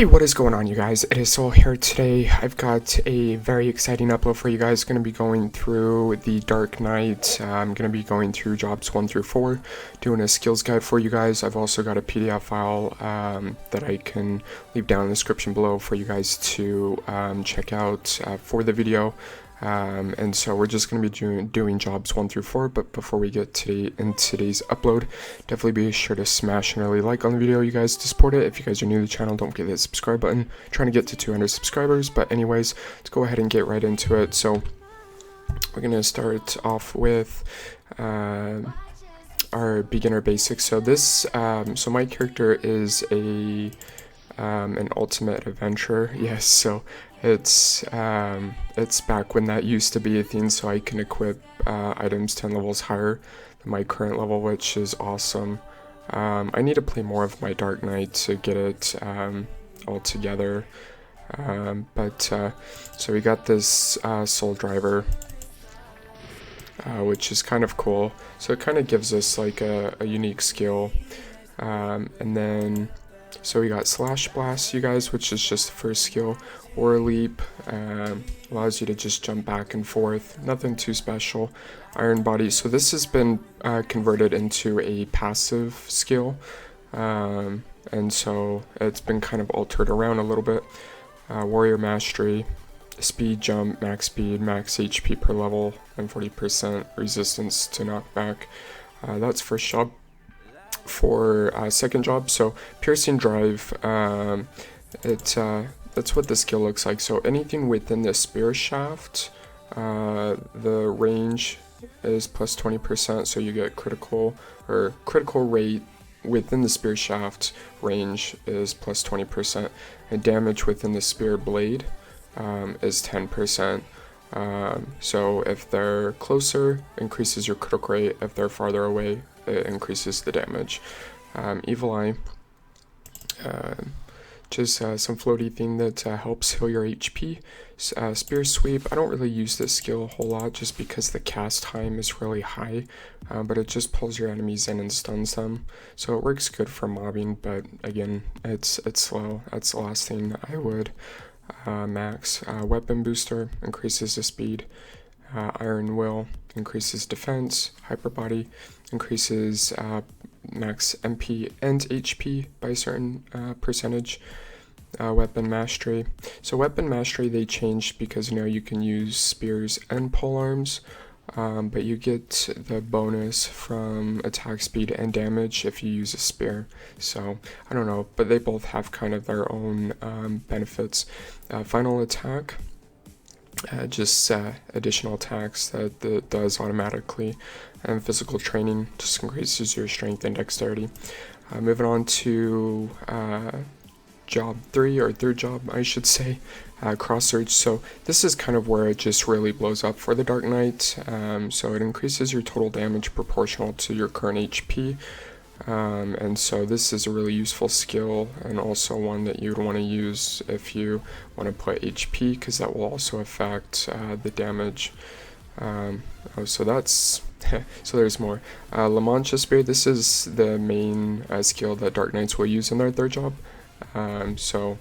Hey, what is going on, you guys? It is Soul here. Today I've got a very exciting upload for you guys. Going to be going through the Dark Knight. I'm going to be going through jobs 1 through 4, doing a skills guide for you guys. I've also got a PDF file that I can leave down in the description below for you guys to check out for the video. And so we're just going to be doing jobs 1 through 4, but before we get in today's upload, definitely be sure to smash an early like on the video, you guys, to support it. If you guys are new to the channel, don't forget that subscribe button. Trying to get to 200 subscribers, but anyways, let's go ahead and get right into it. So we're going to start off with our beginner basics. So this, so my character is an ultimate adventurer. Yes, so it's back when that used to be a thing, so I can equip items 10 levels higher than my current level, which is awesome. I need to play more of my Dark Knight to get it all together. So we got this Soul Driver, which is kind of cool. So it kind of gives us like a unique skill. And then so we got Slash Blast, you guys, which is just the first skill. Or Leap, allows you to just jump back and forth. Nothing too special. Iron Body, so this has been converted into a passive skill. And so it's been kind of altered around a little bit. Warrior Mastery, Speed Jump, Max Speed, Max HP per level, and 40% resistance to knockback. That's first job. For second job, so Piercing Drive, that's what the skill looks like. So anything within the spear shaft, the range is plus 20%, so you get critical rate within the spear shaft range is plus 20%, and damage within the spear blade is 10%. So if they're closer, increases your critical rate. If they're farther away, it increases the damage. Evil Eye, just some floaty thing that helps heal your HP. Spear Sweep, I don't really use this skill a whole lot just because the cast time is really high, but it just pulls your enemies in and stuns them. So it works good for mobbing, but again, it's slow. That's the last thing I would max. Weapon Booster increases the speed. Iron Will increases defense. Hyper Body increases max MP and HP by a certain percentage. Weapon Mastery. So Weapon Mastery they changed because now you can use spears and polearms, but you get the bonus from attack speed and damage if you use a spear. So I don't know, but they both have kind of their own benefits. Final Attack, just additional attacks that it does automatically, and Physical Training just increases your strength and dexterity. Moving on to job 3, or third job I should say, Cross Surge. So this is kind of where it just really blows up for the Dark Knight. So it increases your total damage proportional to your current HP. And so this is a really useful skill, and also one that you'd want to use if you want to put HP, because that will also affect the damage. So that's so there's more. La Mancha Spear, this is the main skill that Dark Knights will use in their third job. So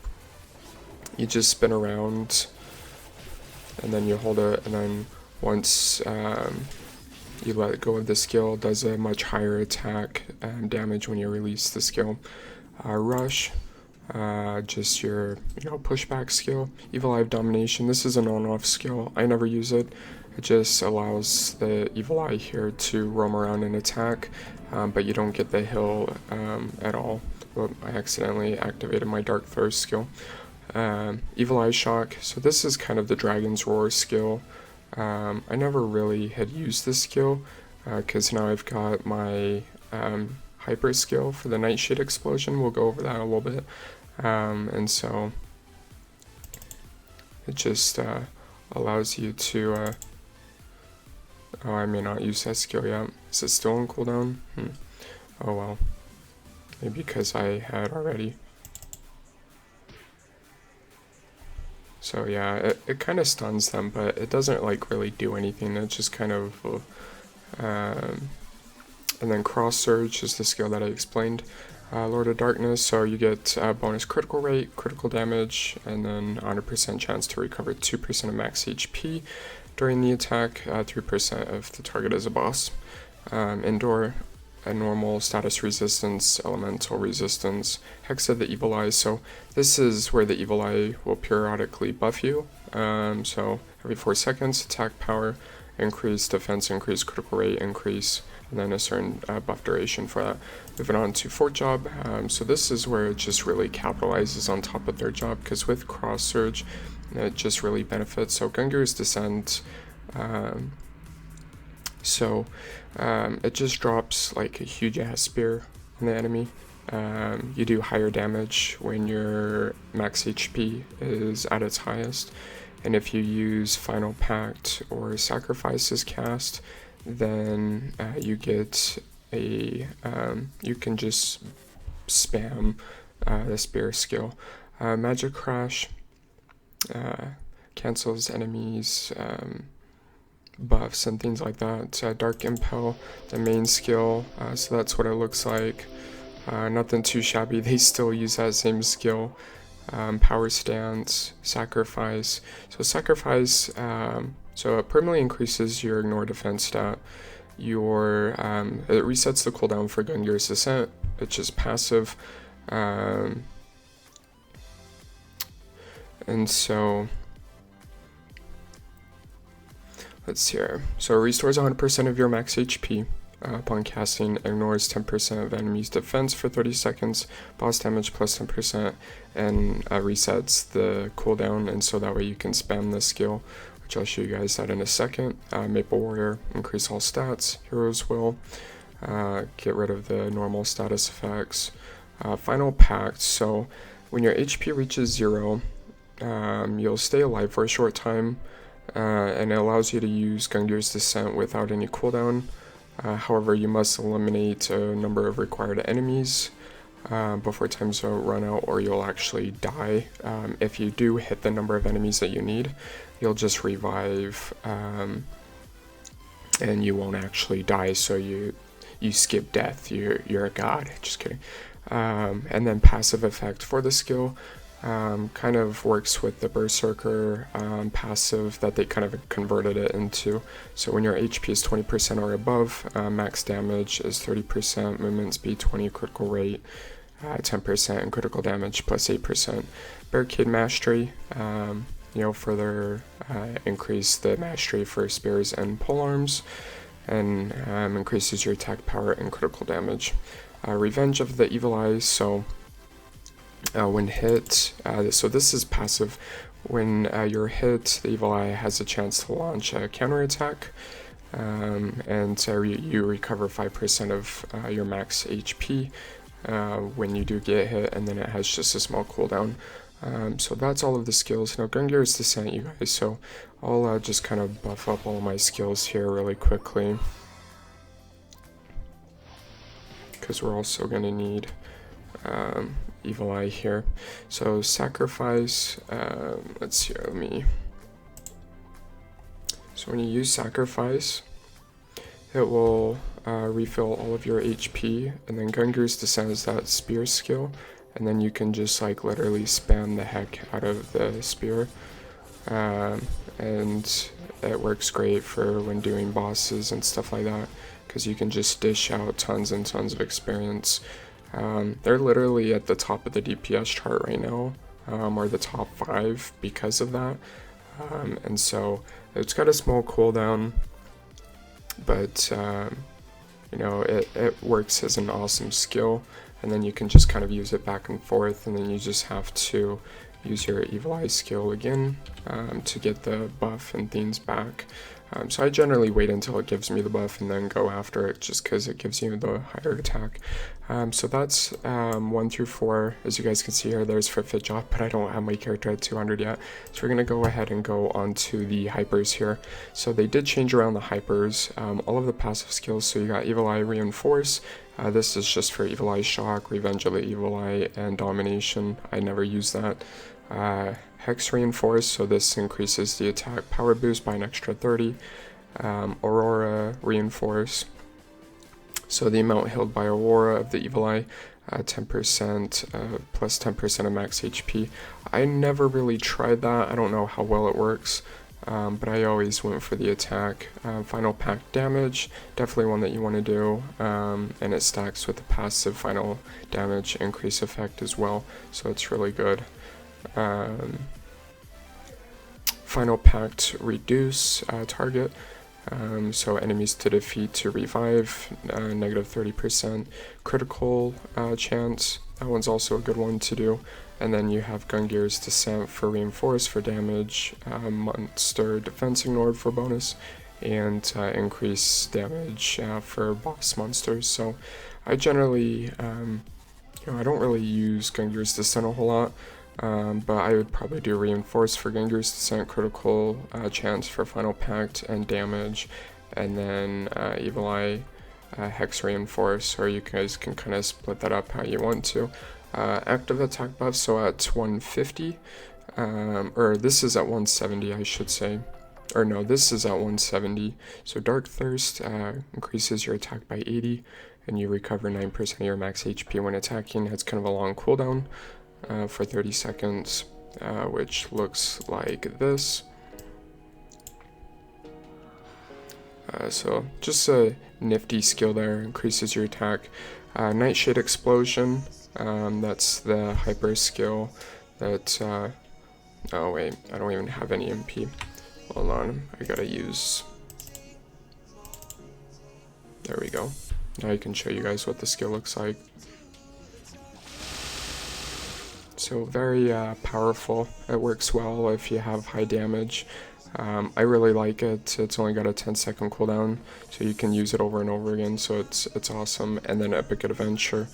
you just spin around and then you hold it, and then once you let go of the skill, it does a much higher attack damage when you release the skill. Rush, just your pushback skill. Evil Eye Domination, this is an on-off skill. I never use it. It just allows the Evil Eye here to roam around and attack, but you don't get the heal at all. But I accidentally activated my Dark Thirst skill. Evil Eye Shock, so this is kind of the Dragon's Roar skill. I never really had used this skill because now I've got my hyper skill for the Nightshade Explosion. We'll go over that a little bit. And so it just allows you to oh, I may not use that skill yet. Is it still on cooldown? Oh well, maybe because I had already. So yeah, it kind of stuns them, but it doesn't like really do anything. It just kind of and then Cross Surge is the skill that I explained. Lord of Darkness, so you get bonus critical rate, critical damage, and then 100% chance to recover 2% of max HP during the attack, 3% if the target is a boss. Indoor, a normal status resistance, elemental resistance, Hex of the Evil Eye, so this is where the Evil Eye will periodically buff you, so every 4 seconds, attack power, increase defense, increase critical rate, increase, and then a certain buff duration for that. Moving on to Fourth Job, so this is where it just really capitalizes on top of their job, because with Cross Surge, it just really benefits. So Gungear's Descent, it just drops like a huge ass spear on the enemy. You do higher damage when your max HP is at its highest, and if you use Final Pact or Sacrifices cast, then you get a you can just spam the spear skill. Magic Crash cancels enemies buffs and things like that. Dark Impel, the main skill, so that's what it looks like. Nothing too shabby. They still use that same skill. Power Stance, Sacrifice. So Sacrifice, so it permanently increases your ignore defense stat. It resets the cooldown for Gungear's Descent. It's just passive. And so let's see here. So it restores 100% of your max HP upon casting, ignores 10% of enemy's defense for 30 seconds, boss damage plus 10%, and resets the cooldown, and so that way you can spam this skill, which I'll show you guys that in a second. Maple Warrior, increase all stats. Hero's Will, get rid of the normal status effects. Final Pact, so when your HP reaches 0, you'll stay alive for a short time, and it allows you to use Gungear's Descent without any cooldown. However, you must eliminate a number of required enemies before times will run out, or you'll actually die. If you do hit the number of enemies that you need, you'll just revive, and you won't actually die, so you skip death. You're a god. Just kidding. And then passive effect for the skill kind of works with the Berserker passive that they kind of converted it into. So when your HP is 20% or above, max damage is 30%, movement speed 20, critical rate 10%, and critical damage plus 8%. Barricade Mastery, further increase the mastery for spears and polearms, and increases your attack power and critical damage. Revenge of the Evil Eye, so when hit, so this is passive. When you're hit, the Evil Eye has a chance to launch a counterattack, and you recover 5% of your max HP when you do get hit, and then it has just a small cooldown. So that's all of the skills. Now Gungear's Descent, you guys, so I'll just kind of buff up all my skills here really quickly, because we're also going to need Evil Eye here. So Sacrifice, let's see, so when you use Sacrifice, it will refill all of your HP, and then Gungear's Descent is that spear skill, and then you can just like literally spam the heck out of the spear, and it works great for when doing bosses and stuff like that, because you can just dish out tons and tons of experience. They're literally at the top of the DPS chart right now, or the top 5 because of that, and so it's got a small cooldown, but it works as an awesome skill, and then you can just kind of use it back and forth, and then you just have to use your Evil Eye skill again to get the buff and things back. So I generally wait until it gives me the buff and then go after it, just because it gives you the higher attack. So that's 1 through 4. As you guys can see here, there's for Fit Job, but I don't have my character at 200 yet. So we're going to go ahead and go on to the hypers here. So they did change around the hypers, all of the passive skills. So you got Evil Eye Reinforce. This is just for Evil Eye Shock, Revenge of the Evil Eye, and Domination. I never use that. Hex Reinforce, so this increases the attack power boost by an extra 30. Aurora Reinforce, so the amount healed by Aurora of the Evil Eye 10% plus 10% of max HP. I never really tried that. I don't know how well it works, but I always went for the attack. Final pack damage, definitely one that you want to do, and it stacks with the passive final damage increase effect as well, so it's really good. Final pact reduce target, so enemies to defeat to revive, negative 30% critical chance. That one's also a good one to do. And then you have Gungear's Descent for reinforce for damage, monster defense ignored for bonus, and increase damage for boss monsters. So I generally, I don't really use Gungear's Descent a whole lot. But I would probably do Reinforce for Gengar's Descent, critical chance for Final Pact and damage, and then Evil Eye, Hex Reinforce, or you guys can kind of split that up how you want to. Active attack buff, so at 150, or this is at 170 I should say, or no, this is at 170, so Dark Thirst increases your attack by 80, and you recover 9% of your max HP when attacking. It's kind of a long cooldown. For 30 seconds, which looks like this. So just a nifty skill there, increases your attack. Nightshade Explosion, that's the hyper skill that, oh wait, I don't even have any MP. Hold on, I gotta use, there we go. Now I can show you guys what the skill looks like. So very powerful. It works well if you have high damage. I really like it. It's only got a 10-second cooldown, so you can use it over and over again. So it's awesome. And then Epic Adventure,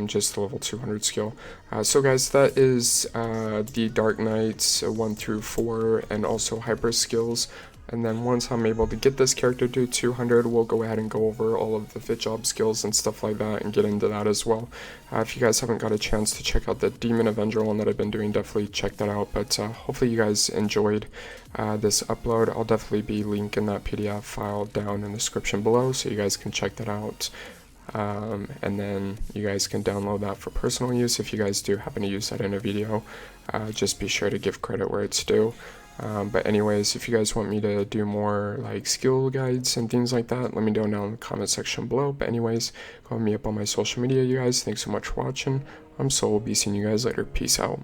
just a level 200 skill. So guys, that is the Dark Knights 1 through 4, and also hyper skills. And then once I'm able to get this character to 200, we'll go ahead and go over all of the fit job skills and stuff like that and get into that as well. If you guys haven't got a chance to check out the Demon Avenger one that I've been doing, definitely check that out. But hopefully you guys enjoyed this upload. I'll definitely be linking that PDF file down in the description below so you guys can check that out. And then you guys can download that for personal use. If you guys do happen to use that in a video, just be sure to give credit where it's due. But anyways, if you guys want me to do more like skill guides and things like that, let me know down in the comment section below. But anyways, go hit me up on my social media, you guys. Thanks so much for watching. I'm Soul. We'll be seeing you guys later. Peace out.